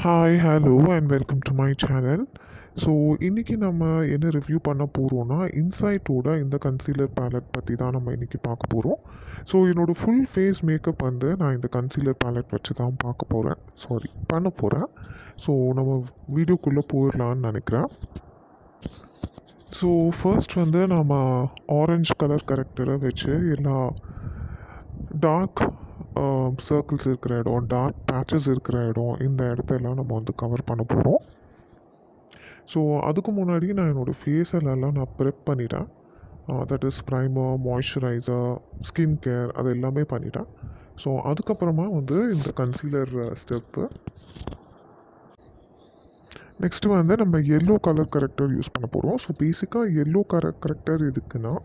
Hi hello and welcome to my channel. So இன்றைக்கி நம்ம என்ன ரிவ்யூ பண்ண போகிறோன்னா இன்சைட்டோட இந்த கன்சீலர் பேலட் பற்றி தான் நம்ம இன்றைக்கி பார்க்க போகிறோம். ஸோ என்னோடய ஃபுல் ஃபேஸ் மேக்கப் வந்து நான் இந்த கன்சீலர் பேலட் வச்சு தான் பார்க்க போகிறேன், பண்ண போகிறேன். ஸோ நம்ம வீடியோக்குள்ளே போயிடலான்னு நினைக்கிறேன். ஸோ ஃபர்ஸ்ட் வந்து நம்ம ஆரஞ்சு கலர் கரெக்டரை வச்சு எல்லா டார்க் சர்க்கிள்ஸ் இருக்கிற இடம், டார்க் பேச்சஸ் இருக்கிற இடம், இந்த இடத்தெல்லாம் நம்ம வந்து கவர் பண்ண போகிறோம். ஸோ அதுக்கு முன்னாடி நான் என்னோடய ஃபேஸெல்லாம் நான் ப்ரெப் பண்ணிட்டேன். That is primer, moisturiser, skin care அது எல்லாமே பண்ணிட்டேன். ஸோ அதுக்கப்புறமா வந்து இந்த கன்சீலர் ஸ்டெப்பு. நெக்ஸ்ட்டு வந்து நம்ம எல்லோ கலர் கரெக்டர் யூஸ் பண்ண போகிறோம். ஸோ பேசிக்காக எல்லோ கரெக்டர் எதுக்குன்னா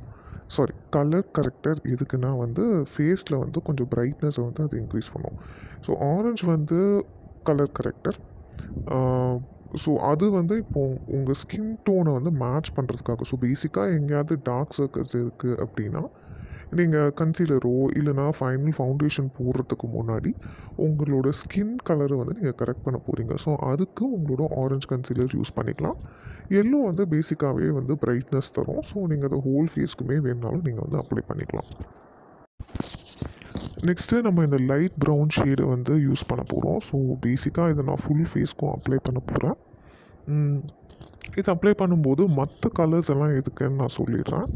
கலர் கரெக்டர் எதுக்குன்னா வந்து ஃபேஸில் வந்து கொஞ்சம் பிரைட்னஸை வந்து அது இன்க்ரீஸ் பண்ணும். ஸோ ஆரஞ்சு வந்து கலர் கரெக்டர். ஸோ அது வந்து இப்போது உங்கள் ஸ்கின் டோனை வந்து மேட்ச் பண்ணுறதுக்காக. ஸோ பேசிக்காக எங்கேயாவது டார்க் சர்க்கிள்ஸ் இருக்குது அப்படின்னா நீங்கள் கன்சீலரோ இல்லைனா ஃபைனல் ஃபவுண்டேஷன் போடுறதுக்கு முன்னாடி உங்களோட ஸ்கின் கலரை வந்து நீங்கள் கரெக்ட் பண்ண போகிறீங்க. ஸோ அதுக்கு உங்களோட ஆரஞ்சு கன்சீலர் யூஸ் பண்ணிக்கலாம். எல்லோ வந்து பேசிக்காகவே வந்து பிரைட்னஸ் தரும். ஸோ நீங்கள் அதை ஹோல் ஃபேஸ்க்குமே வேணுனாலும் நீங்கள் வந்து அப்ளை பண்ணிக்கலாம். நெக்ஸ்ட்டு நம்ம இந்த லைட் ப்ரௌன் ஷேடை வந்து யூஸ் பண்ண போகிறோம். ஸோ பேசிக்காக இதை நான் ஃபுல் ஃபேஸ்க்கும் அப்ளை பண்ண போகிறேன். இது அப்ளை பண்ணும்போது மற்ற கலர்ஸ் எல்லாம் எதுக்குன்னு நான் சொல்லிடுறேன்.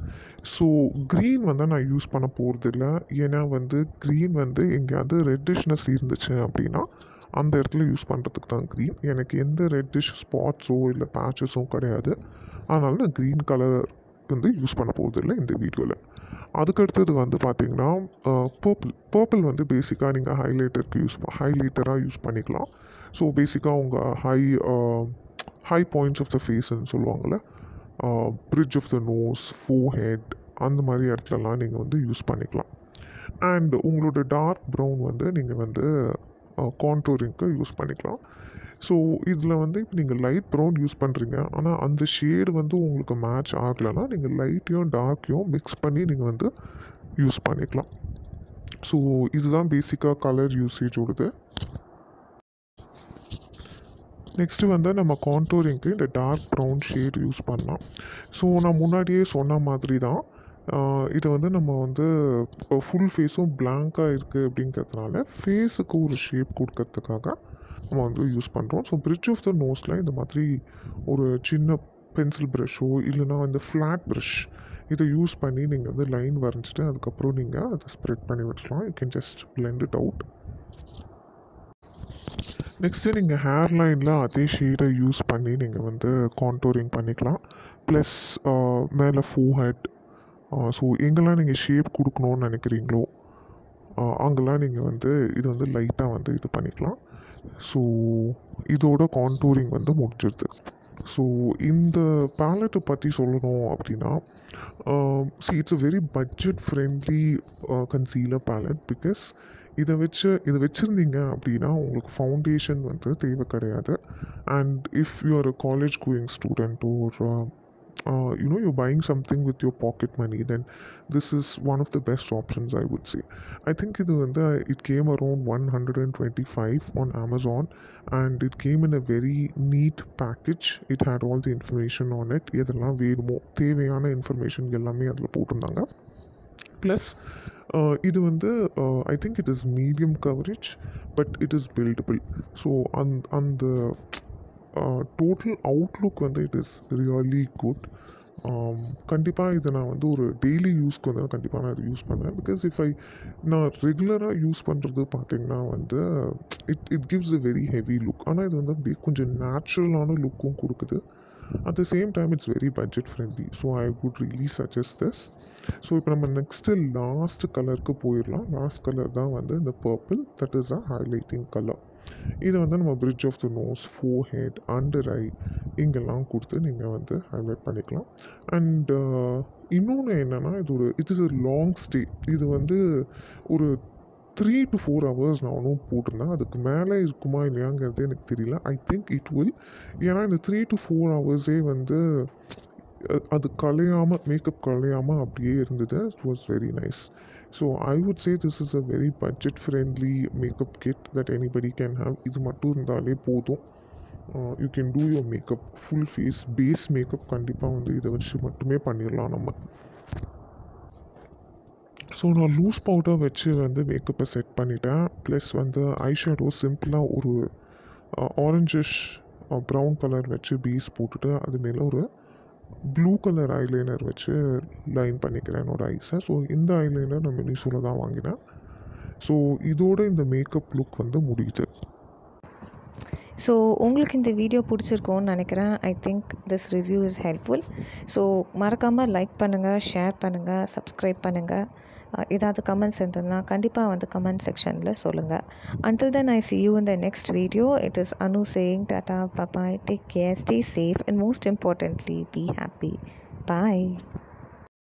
ஸோ க்ரீன் வந்து நான் யூஸ் பண்ண போகிறதில்ல. ஏன்னா வந்து க்ரீன் வந்து எங்கேயாவது ரெட்டிஷ்னஸ் இருந்துச்சு அப்படின்னா அந்த இடத்துல யூஸ் பண்ணுறதுக்கு தான் க்ரீன். எனக்கு எந்த ரெட்டிஷ் ஸ்பாட்ஸோ இல்லை பேச்சஸோ கிடையாது. அதனால நான் க்ரீன் கலர் வந்து யூஸ் பண்ண போகிறதில்ல இந்த வீடியோவில். அதுக்கடுத்தது வந்து பார்த்திங்கன்னா பர்பிள் வந்து பேசிக்காக நீங்கள் ஹைலைட்டராக யூஸ் பண்ணிக்கலாம். ஸோ பேசிக்காக உங்கள் ஹை பாயிண்ட்ஸ் ஆஃப் த ஃபேஸ்ன்னு சொல்லுவாங்கள்ல, bridge of the nose, forehead, அந்த மாதிரி இடத்துலலாம் நீங்கள் வந்து யூஸ் பண்ணிக்கலாம். அண்ட் உங்களோட டார்க் ப்ரௌன் வந்து நீங்கள் வந்து கான்டூரிங்க்கு யூஸ் பண்ணிக்கலாம். ஸோ இதில் வந்து இப்போ நீங்கள் லைட் ப்ரௌன் யூஸ் பண்ணுறீங்க, ஆனால் அந்த ஷேடு வந்து உங்களுக்கு மேட்ச் ஆகலைன்னா நீங்கள் லைட்டையும் டார்க்கையும் மிக்ஸ் பண்ணி நீங்கள் வந்து யூஸ் பண்ணிக்கலாம். ஸோ இதுதான் பேசிக்காக கலர் யூசேஜோடது. நெக்ஸ்ட்டு வந்து நம்ம கான்டூரிங்க்கு இந்த டார்க் ப்ரௌன் ஷேட் யூஸ் பண்ணலாம். ஸோ நான் முன்னாடியே சொன்ன மாதிரி தான் இதை வந்து நம்ம வந்து ஃபுல் ஃபேஸும் பிளாங்காக இருக்குது அப்படிங்கிறதுனால ஃபேஸுக்கு ஒரு ஷேப் கொடுக்கறதுக்காக நம்ம வந்து யூஸ் பண்ணுறோம். ஸோ பிரிட்ஜ் ஆஃப் த நோஸில் இந்த மாதிரி ஒரு சின்ன பென்சில் ப்ரஷ்ஷோ இல்லைனா இந்த ஃப்ளாட் ப்ரஷ் இதை யூஸ் பண்ணி நீங்கள் வந்து லைன் வரைஞ்சிட்டு அதுக்கப்புறம் நீங்கள் அதை ஸ்ப்ரெட் பண்ணி விட்டுலாம். You can just blend it out. Next நீங்கள் ஹேர் லைனில் அதே ஷேடை யூஸ் பண்ணி நீங்கள் வந்து கான்டூரிங் பண்ணிக்கலாம். ப்ளஸ் மேலே ஃபோர்ஹெட், ஸோ எங்கெல்லாம் நீங்கள் ஷேப் கொடுக்கணுன்னு நினைக்கிறீங்களோ அங்கெல்லாம் நீங்கள் வந்து இது வந்து லைட்டாக வந்து இது பண்ணிக்கலாம். ஸோ இதோட கான்டூரிங் வந்து முடிஞ்சிடுது. ஸோ இந்த பேலட்டை பற்றி சொல்லணும் அப்படின்னா it's a very budget friendly concealer ballot. Because இதை வச்சுருந்தீங்க அப்படின்னா உங்களுக்கு ஃபவுண்டேஷன் வந்து தேவை கிடையாது. And if you are a college going student or you're buying something with your pocket money, then this is one of the best options, I would say. I think it came around 125 on Amazon, and it came in a very neat package. It had all the information on it. எதெல்லாம் வேணுமோ தேவையான information எல்லாமே அதில் போட்டிருந்தாங்க. Plus இது வந்து I think it is medium coverage, but it is buildable. So அந்த total Outlook வந்து இட் இஸ் ரியலி குட். கண்டிப்பாக இதை நான் வந்து ஒரு டெய்லி யூஸ்க்கு வந்து கண்டிப்பாக நான் இதை யூஸ் பண்ணுவேன். பிகாஸ் நான் ரெகுலராக யூஸ் பண்ணுறது பார்த்திங்கன்னா வந்து it gives a very heavy look. ஆனால் இது வந்து அப்படியே கொஞ்சம் நேச்சுரலான லுக்கும் கொடுக்குது. At the same time it's very budget friendly. So I would really suggest this. So இப்போ நம்ம நெக்ஸ்ட்டு லாஸ்ட் கலருக்கு போயிடலாம். லாஸ்ட் கலர் தான் வந்து இந்த purple. That is a highlighting colour. இதை வந்து நம்ம bridge of the nose, forehead, under eye இங்கெல்லாம் கொடுத்து நீங்கள் வந்து ஹைலைட் பண்ணிக்கலாம். அண்ட் இன்னொன்று என்னென்னா it is a long stay. இது வந்து ஒரு 3 to 4 hours நானும் போட்டிருந்தேன். அதுக்கு மேலே இருக்குமா இல்லையாங்கிறது எனக்கு தெரியல. I think it will. ஏன்னா இந்த 3 to 4 hours வந்து அது மேக்கப் கலையாமல் அப்படியே இருந்தது. It was very nice. So I would say this is a very budget friendly makeup kit that anybody can have. இது மட்டும் இருந்தாலே போதும். You can do your makeup full face base makeup கண்டிப்பாக வந்து இதை வச்சு மட்டுமே பண்ணிடலாம் நம்ம. ஸோ நான் லூஸ் பவுடர் வச்சு வந்து மேக்கப்பை செட் பண்ணிட்டேன். ப்ளஸ் வந்து ஐ ஷேடோ சிம்பிளாக ஒரு ஆரஞ்சிஷ் ப்ரௌன் கலர் வச்சு பேஸ் போட்டுட்டு அது மேலே ஒரு ப்ளூ கலர் ஐலைனர் வச்சு லைன் பண்ணிக்கிறேன் என்னோடய ஐஸை. ஸோ இந்த ஐலைனர் நான் மினிசோவில் தான் வாங்கினேன். ஸோ இதோட இந்த மேக்கப் லுக் வந்து முடியுது. ஸோ உங்களுக்கு இந்த வீடியோ பிடிச்சிருக்கோன்னு நினைக்கிறேன். I think this review is helpful. So மறக்காமல் லைக் பண்ணுங்கள், ஷேர் பண்ணுங்கள், சப்ஸ்கிரைப் பண்ணுங்கள். ஏதாவது கமெண்ட்ஸ் இருந்ததுன்னா கண்டிப்பாக வந்து கமெண்ட் செக்ஷனில் சொல்லுங்கள். Until then, I see you in the next video. It is Anu saying tata, bye bye, take care, stay safe, and most importantly, be happy. Bye.